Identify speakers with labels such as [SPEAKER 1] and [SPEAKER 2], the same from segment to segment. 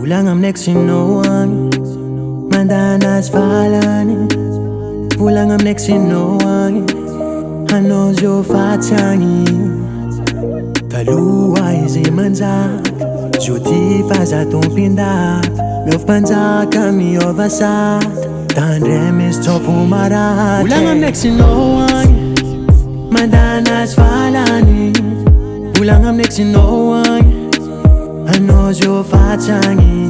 [SPEAKER 1] Pulang am next sinoang Mandanas falani Pulang am next sinoang Hanos yo fatsangi Talua izy manjak Joti faza tompindat Meov panjaka miova sat Tandre mis tofu marat Pulang am next sinoang Mandanas falani Pulang am next sinoang Hanos yo fatsangi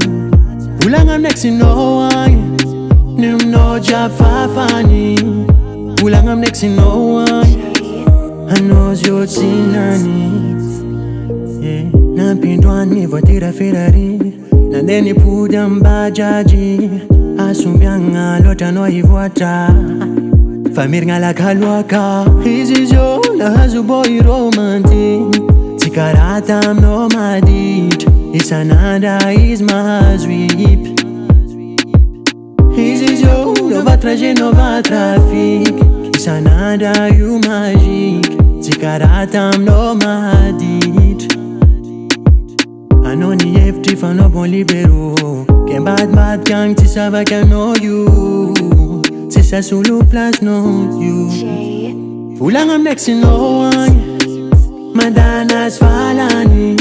[SPEAKER 1] Pulang am next sinoang Nim no jafafani Pulang am next sinoang Hanos yo tsinani Nampindwan ni voitira Ferrari Nandeni pudam bajaji Asumbianga lota no ivoatra Famirnga la kaluaka Izy zo lahazo boy romantic Tsikarata amno maditra Isan'andra izy mahazo ipy Izy zo nova trajet nova trafic Isan'andra io magique Tsikarata amno maditra Anao ny hevitry fa anao bon libero Ke mbadibadika agny tsy savaka anao io Tsy sasolo place no io Volagna am next sinao agny Mandanas falani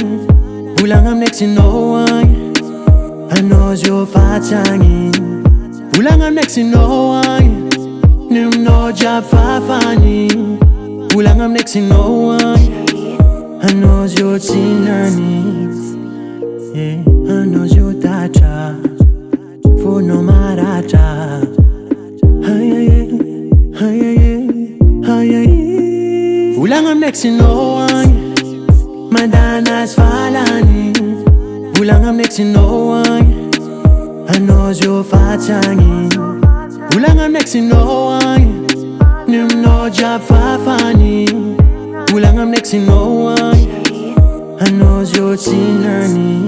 [SPEAKER 1] Volagna am next sinao agny Anao zio fatsagny Volagna am next sinao agny Nimnao jafafany Volagna am next sinao agny Anao zio tsinany Anao zio tatra Fonao maratra Volagna am next sinao agny Mandanas falani Volagna am next sinao agny Anao zio fatsagny Volagna am next sinao agny Nimnao jafafany Volagna am next sinao agny Anao zio tsinany